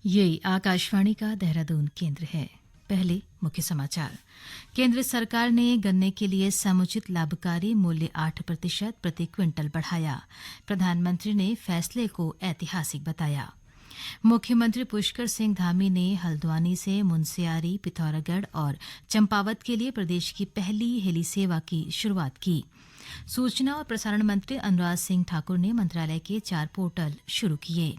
ये आकाशवाणी का देहरादून केंद्र है। पहले मुख्य समाचार। केंद्र सरकार ने गन्ने के लिए समुचित लाभकारी मूल्य 8% प्रति क्विंटल बढ़ाया। प्रधानमंत्री ने फैसले को ऐतिहासिक बताया। मुख्यमंत्री पुष्कर सिंह धामी ने हल्द्वानी से मुनस्यारी, पिथौरागढ़ और चंपावत के लिए प्रदेश की पहली हेली सेवा की शुरुआत की। सूचना और प्रसारण मंत्री अनुराग सिंह ठाकुर ने मंत्रालय के 4 पोर्टल शुरू किए।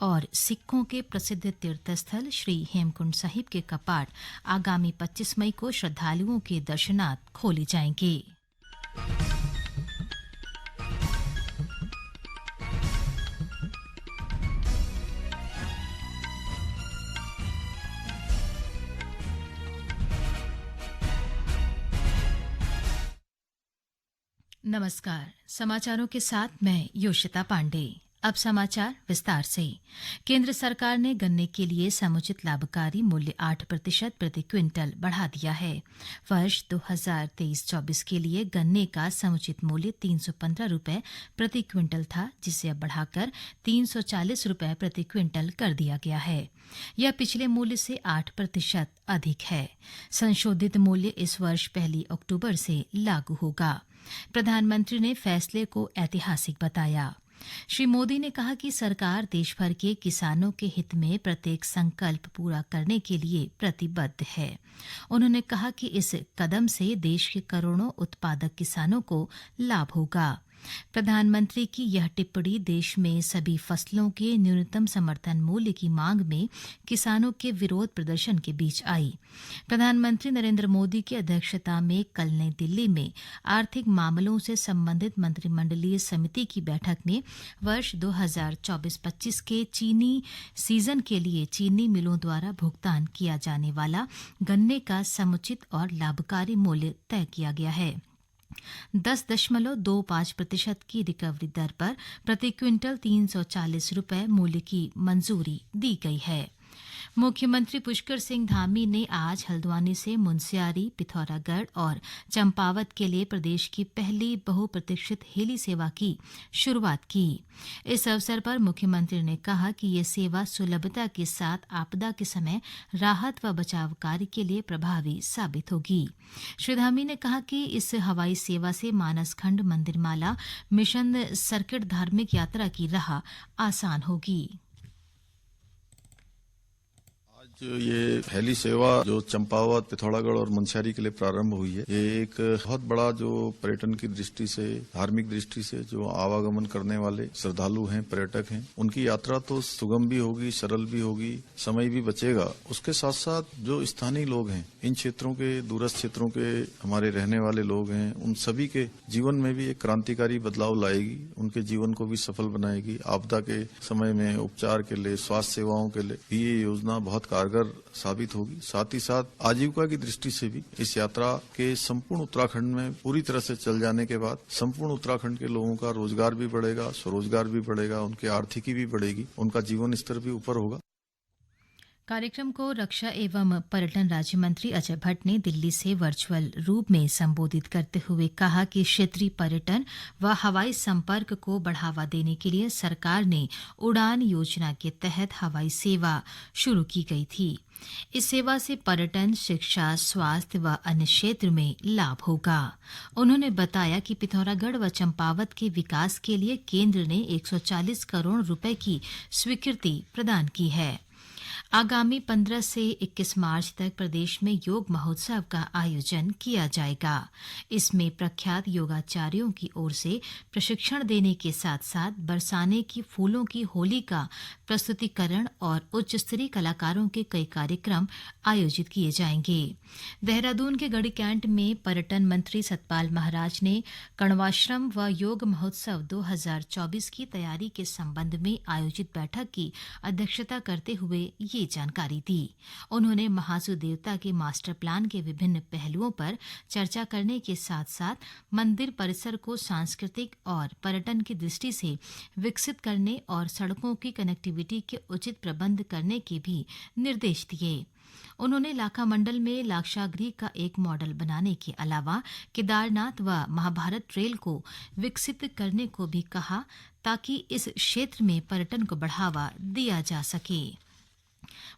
और सिखों के प्रसिद्ध तीर्थस्थल श्री हेमकुंड साहिब के कपाट आगामी 25 मई को श्रद्धालुओं के दर्शनार्थ खोले जाएंगे। नमस्कार, समाचारों के साथ मैं योशिता पांडे। अब समाचार विस्तार से। केंद्र सरकार ने गन्ने के लिए समुचित लाभकारी मूल्य 8% प्रति क्विंटल बढ़ा दिया है। वर्ष 2023-24 के लिए गन्ने का समुचित मूल्य 315 रुपये प्रति क्विंटल था, जिसे अब बढ़ाकर 340 रुपये प्रति क्विंटल कर दिया गया है। यह पिछले मूल्य से 8% अधिक है। संशोधित मूल्य इस वर्ष 1 अक्टूबर से लागू होगा। प्रधानमंत्री ने फैसले को ऐतिहासिक बताया। श्री मोदी ने कहा कि सरकार देश भर के किसानों के हित में प्रत्येक संकल्प पूरा करने के लिए प्रतिबद्ध है। उन्होंने कहा कि इस कदम से देश के करोड़ों उत्पादक किसानों को लाभ होगा। प्रधानमंत्री की यह टिप्पणी देश में सभी फसलों के न्यूनतम समर्थन मूल्य की मांग में किसानों के विरोध प्रदर्शन के बीच आई। प्रधानमंत्री नरेंद्र मोदी की अध्यक्षता में कल नई दिल्ली में आर्थिक मामलों से संबंधित मंत्रिमंडलीय समिति की बैठक में वर्ष 2024-25 के चीनी सीजन के लिए चीनी मिलों द्वारा भुगतान किया जाने वाला गन्ने का समुचित और लाभकारी मूल्य तय किया गया है। 10.25% की रिकवरी दर पर प्रति क्विंटल 340 रुपये मूल्य की मंजूरी दी गई है। मुख्यमंत्री पुष्कर सिंह धामी ने आज हल्द्वानी से मुनस्यारी, पिथौरागढ़ और चंपावत के लिए प्रदेश की पहली बहुप्रतीक्षित हेली सेवा की शुरुआत की। इस अवसर पर मुख्यमंत्री ने कहा कि ये सेवा सुलभता के साथ आपदा के समय राहत व बचाव कार्य के लिए प्रभावी साबित होगी। श्री धामी ने कहा कि इस हवाई सेवा से मानसखंड मंदिरमाला मिशन सर्किट धार्मिक यात्रा की राह आसान होगी। ये हेली सेवा जो चंपावत, पिथौरागढ़ और मुनस्यारी के लिए प्रारंभ हुई है, ये एक बहुत बड़ा जो पर्यटन की दृष्टि से, धार्मिक दृष्टि से जो आवागमन करने वाले श्रद्धालु हैं, पर्यटक हैं, उनकी यात्रा तो सुगम भी होगी, सरल भी होगी, समय भी बचेगा। उसके साथ साथ जो स्थानीय लोग हैं, इन क्षेत्रों के, दूरस्थ क्षेत्रों के हमारे रहने वाले लोग हैं, उन सभी के जीवन में भी एक क्रांतिकारी बदलाव लाएगी, उनके जीवन को भी सफल बनाएगी। आपदा के समय में उपचार के लिए, स्वास्थ्य सेवाओं के लिए भी ये योजना बहुत कारगर साबित होगी। साथ ही साथ आजीविका की दृष्टि से भी इस यात्रा के संपूर्ण उत्तराखंड में पूरी तरह से चल जाने के बाद संपूर्ण उत्तराखंड के लोगों का रोजगार भी बढ़ेगा, स्वरोजगार भी बढ़ेगा, उनकी आर्थिकी भी बढ़ेगी, उनका जीवन स्तर भी ऊपर होगा। कार्यक्रम को रक्षा एवं पर्यटन राज्य मंत्री अजय भट्ट ने दिल्ली से वर्चुअल रूप में संबोधित करते हुए कहा कि क्षेत्रीय पर्यटन व हवाई संपर्क को बढ़ावा देने के लिए सरकार ने उड़ान योजना के तहत हवाई सेवा शुरू की गई थी। इस सेवा से पर्यटन, शिक्षा, स्वास्थ्य व अन्य क्षेत्र में लाभ होगा। उन्होंने बताया कि पिथौरागढ़ व चंपावत के विकास के लिए केंद्र ने 140 करोड़ रुपए की स्वीकृति प्रदान की है। आगामी 15 से 21 मार्च तक प्रदेश में योग महोत्सव का आयोजन किया जाएगा। इसमें प्रख्यात योगाचार्यों की ओर से प्रशिक्षण देने के साथ साथ बरसाने की फूलों की होली का प्रस्तुतिकरण और उच्च स्तरीय कलाकारों के कई कार्यक्रम आयोजित किए जाएंगे। देहरादून के गढ़ी कैंट में पर्यटन मंत्री सतपाल महाराज ने कण्वाश्रम व योग महोत्सव 2024 की तैयारी के संबंध में आयोजित बैठक की अध्यक्षता करते हुए ये जानकारी दी। उन्होंने महासू देवता के मास्टर प्लान के विभिन्न पहलुओं पर चर्चा करने के साथ साथ मंदिर परिसर को सांस्कृतिक और पर्यटन की दृष्टि से विकसित करने और सड़कों की कनेक्टिविटी के उचित प्रबंध करने के भी निर्देश दिए। उन्होंने लाखा मंडल में लाक्षागृह का एक मॉडल बनाने के अलावा केदारनाथ व महाभारत ट्रेल को विकसित करने को भी कहा ताकि इस क्षेत्र में पर्यटन को बढ़ावा दिया जा सके।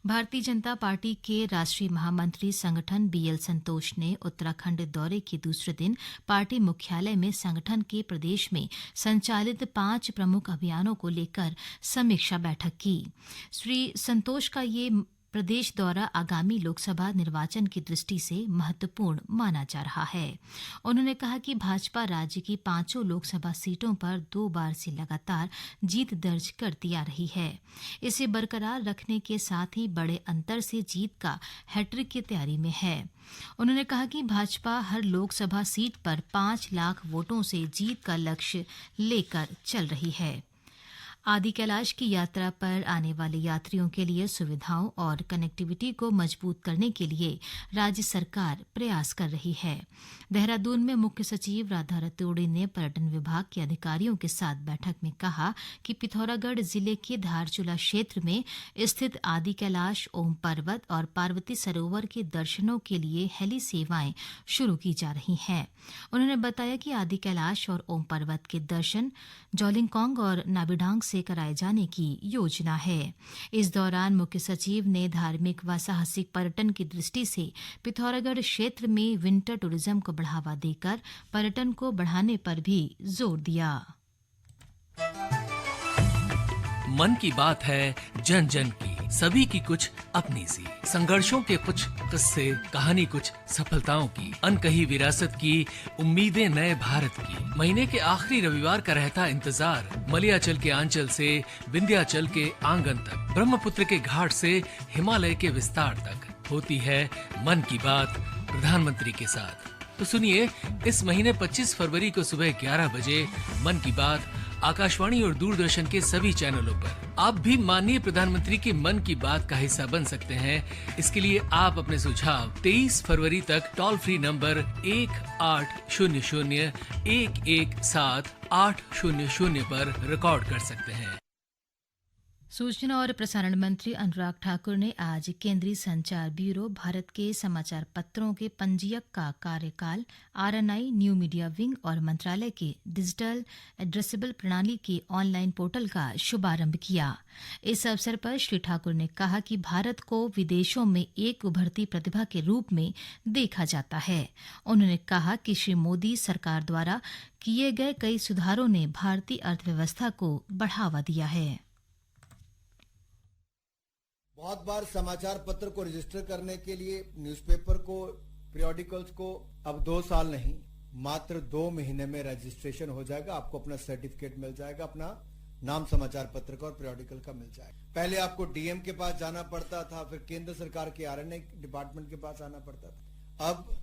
भारतीय जनता पार्टी के राष्ट्रीय महामंत्री संगठन बीएल संतोष ने उत्तराखंड दौरे के दूसरे दिन पार्टी मुख्यालय में संगठन के प्रदेश में संचालित 5 प्रमुख अभियानों को लेकर समीक्षा बैठक की। श्री संतोष का ये प्रदेश दौरा आगामी लोकसभा निर्वाचन की दृष्टि से महत्वपूर्ण माना जा रहा है। उन्होंने कहा कि भाजपा राज्य की 5 लोकसभा सीटों पर 2 बार से लगातार जीत दर्ज करती आ रही है। इसे बरकरार रखने के साथ ही बड़े अंतर से जीत का हैट्रिक की तैयारी में है। उन्होंने कहा कि भाजपा हर लोकसभा सीट पर 5 लाख वोटों से जीत का लक्ष्य लेकर चल रही है। आदि कैलाश की यात्रा पर आने वाले यात्रियों के लिए सुविधाओं और कनेक्टिविटी को मजबूत करने के लिए राज्य सरकार प्रयास कर रही है। देहरादून में मुख्य सचिव राधा रतूड़ी ने पर्यटन विभाग के अधिकारियों के साथ बैठक में कहा कि पिथौरागढ़ जिले के धारचूला क्षेत्र में स्थित आदि कैलाश, ओम पर्वत और पार्वती सरोवर के दर्शनों के लिए हेली सेवाएं शुरू की जा रही हैं। उन्होंने बताया कि आदि कैलाश और ओम पर्वत के दर्शन जोलिंगकोंग और नाबिडांग से कराए जाने की योजना है। इस दौरान मुख्य सचिव ने धार्मिक व साहसिक पर्यटन की दृष्टि से पिथौरागढ़ क्षेत्र में विंटर टूरिज्म को बढ़ावा देकर पर्यटन को बढ़ाने पर भी जोर दिया। मन की बात है जन जन की, सभी की कुछ अपनी सी, संघर्षों के कुछ किस्से, कहानी कुछ सफलताओं की, अनकही विरासत की, उम्मीदें नए भारत की। महीने के आखिरी रविवार का रहता इंतजार, मलयाचल के आंचल से विंध्याचल के आंगन तक, ब्रह्मपुत्र के घाट से हिमालय के विस्तार तक होती है मन की बात प्रधानमंत्री के साथ। तो सुनिए, इस महीने 25 फरवरी को सुबह 11 बजे मन की बात आकाशवाणी और दूरदर्शन के सभी चैनलों पर। आप भी माननीय प्रधानमंत्री की मन की बात का हिस्सा बन सकते हैं। इसके लिए आप अपने सुझाव 23 फरवरी तक टोल फ्री नंबर 1800-117-800 पर रिकॉर्ड कर सकते हैं। सूचना और प्रसारण मंत्री अनुराग ठाकुर ने आज केंद्रीय संचार ब्यूरो, भारत के समाचार पत्रों के पंजीयक का कार्यकाल, आरएनआई, न्यू मीडिया विंग और मंत्रालय के डिजिटल एड्रेसेबल प्रणाली के ऑनलाइन पोर्टल का शुभारंभ किया। इस अवसर पर श्री ठाकुर ने कहा कि भारत को विदेशों में एक उभरती प्रतिभा के रूप में देखा जाता है। उन्होंने कहा कि श्री मोदी सरकार द्वारा किए गए कई सुधारों ने भारतीय अर्थव्यवस्था को बढ़ावा दिया है। बहुत बार समाचार पत्र को रजिस्टर करने के लिए न्यूज़पेपर को, पीरियोडिकल्स को अब 2 साल नहीं, मात्र 2 महीने में रजिस्ट्रेशन हो जाएगा। आपको अपना सर्टिफिकेट मिल जाएगा, अपना नाम समाचार पत्र का और पीरियोडिकल का मिल जाएगा। पहले आपको डीएम के पास जाना पड़ता था, फिर केंद्र सरकार के आरएनआई डिपार्टमेंट के पास आना पड़ता था। अब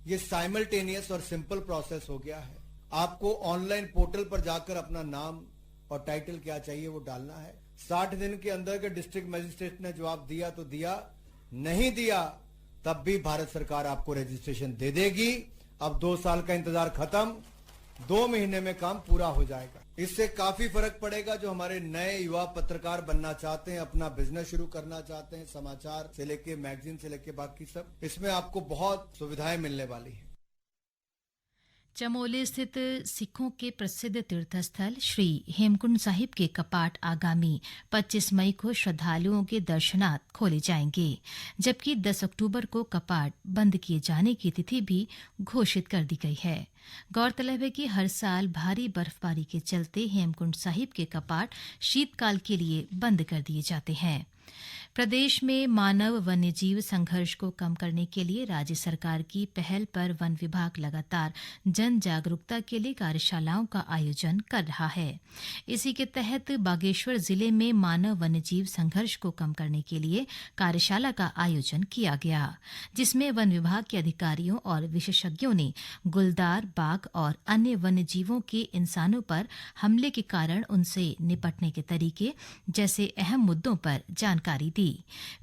ये साइमल्टेनियस और सिंपल प्रोसेस हो गया है। आपको ऑनलाइन पोर्टल पर जाकर अपना नाम और टाइटल क्या चाहिए वो डालना है। 60 दिन के अंदर के डिस्ट्रिक्ट मजिस्ट्रेट ने जवाब दिया तो दिया, नहीं दिया तब भी भारत सरकार आपको रजिस्ट्रेशन दे देगी। अब 2 साल का इंतजार खत्म, 2 महीने में काम पूरा हो जाएगा। इससे काफी फर्क पड़ेगा जो हमारे नए युवा पत्रकार बनना चाहते हैं, अपना बिजनेस शुरू करना चाहते हैं, समाचार से लेके मैगजीन से लेके बाकी सब, इसमें आपको बहुत सुविधाएं मिलने वाली है। चमोली स्थित सिखों के प्रसिद्ध तीर्थस्थल श्री हेमकुंड साहिब के कपाट आगामी 25 मई को श्रद्धालुओं के दर्शनार्थ खोले जाएंगे, जबकि 10 अक्टूबर को कपाट बंद किए जाने की तिथि भी घोषित कर दी गई है। गौरतलब है कि हर साल भारी बर्फबारी के चलते हेमकुंड साहिब के कपाट शीतकाल के लिए बंद कर दिए जाते हैं। प्रदेश में मानव वन्यजीव संघर्ष को कम करने के लिए राज्य सरकार की पहल पर वन विभाग लगातार जन जागरूकता के लिए कार्यशालाओं का आयोजन कर रहा है। इसी के तहत बागेश्वर जिले में मानव वन्यजीव संघर्ष को कम करने के लिए कार्यशाला का आयोजन किया गया, जिसमें वन विभाग के अधिकारियों और विशेषज्ञों ने गुलदार, बाघ और अन्य वन्यजीवों के इंसानों पर हमले के कारण उनसे निपटने के तरीके जैसे अहम मुद्दों पर जानकारी दी।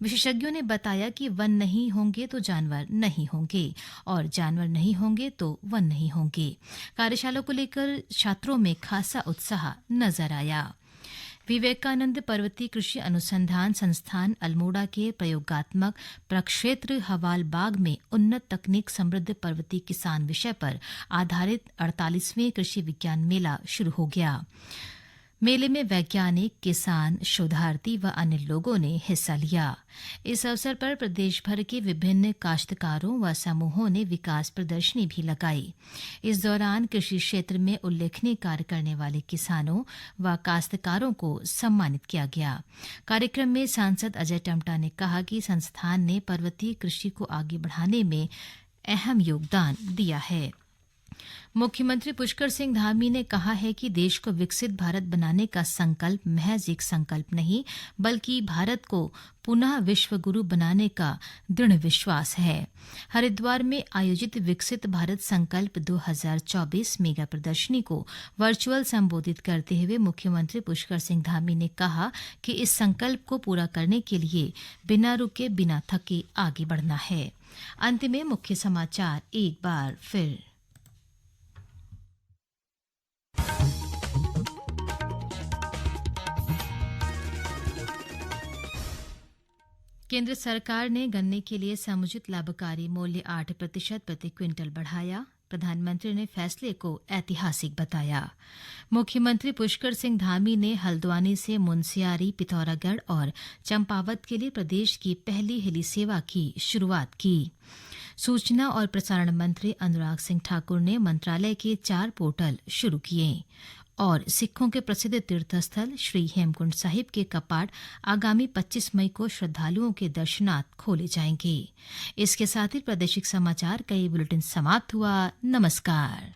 विशेषज्ञों ने बताया कि वन नहीं होंगे तो जानवर नहीं होंगे और जानवर नहीं होंगे तो वन नहीं होंगे। कार्यशाला को लेकर छात्रों में खासा उत्साह नजर आया। विवेकानंद पर्वतीय कृषि अनुसंधान संस्थान अल्मोड़ा के प्रयोगात्मक प्रक्षेत्र हवाल बाग में उन्नत तकनीक समृद्ध पर्वतीय किसान विषय पर आधारित 48वें कृषि विज्ञान मेला शुरू हो गया। मेले में वैज्ञानिक, किसान, शोधार्थी व अन्य लोगों ने हिस्सा लिया। इस अवसर पर प्रदेश भर के विभिन्न काश्तकारों व समूहों ने विकास प्रदर्शनी भी लगाई। इस दौरान कृषि क्षेत्र में उल्लेखनीय कार्य करने वाले किसानों व काश्तकारों को सम्मानित किया गया। कार्यक्रम में सांसद अजय टम्टा ने कहा कि संस्थान ने पर्वतीय कृषि को आगे बढ़ाने में अहम योगदान दिया है। मुख्यमंत्री पुष्कर सिंह धामी ने कहा है कि देश को विकसित भारत बनाने का संकल्प महज एक संकल्प नहीं, बल्कि भारत को पुनः विश्व गुरु बनाने का दृढ़ विश्वास है। हरिद्वार में आयोजित विकसित भारत संकल्प 2024 मेगा प्रदर्शनी को वर्चुअल संबोधित करते हुए मुख्यमंत्री पुष्कर सिंह धामी ने कहा कि इस संकल्प को पूरा करने के लिए बिना रुके, बिना थके आगे बढ़ना है। अंत में मुख्य समाचार एक बार फिर। केंद्र सरकार ने गन्ने के लिए समुचित लाभकारी मूल्य 8% प्रति क्विंटल बढ़ाया। प्रधानमंत्री ने फैसले को ऐतिहासिक बताया। मुख्यमंत्री पुष्कर सिंह धामी ने हल्द्वानी से मुनस्यारी, पिथौरागढ़ और चंपावत के लिए प्रदेश की पहली हेली सेवा की शुरुआत की। सूचना और प्रसारण मंत्री अनुराग सिंह ठाकुर ने मंत्रालय के 4 पोर्टल शुरू किए और सिखों के प्रसिद्ध तीर्थस्थल श्री हेमकुंड साहिब के कपाट आगामी 25 मई को श्रद्धालुओं के दर्शनार्थ खोले जाएंगे। इसके साथ ही प्रादेशिक समाचार का ये बुलेटिन समाप्त हुआ। नमस्कार।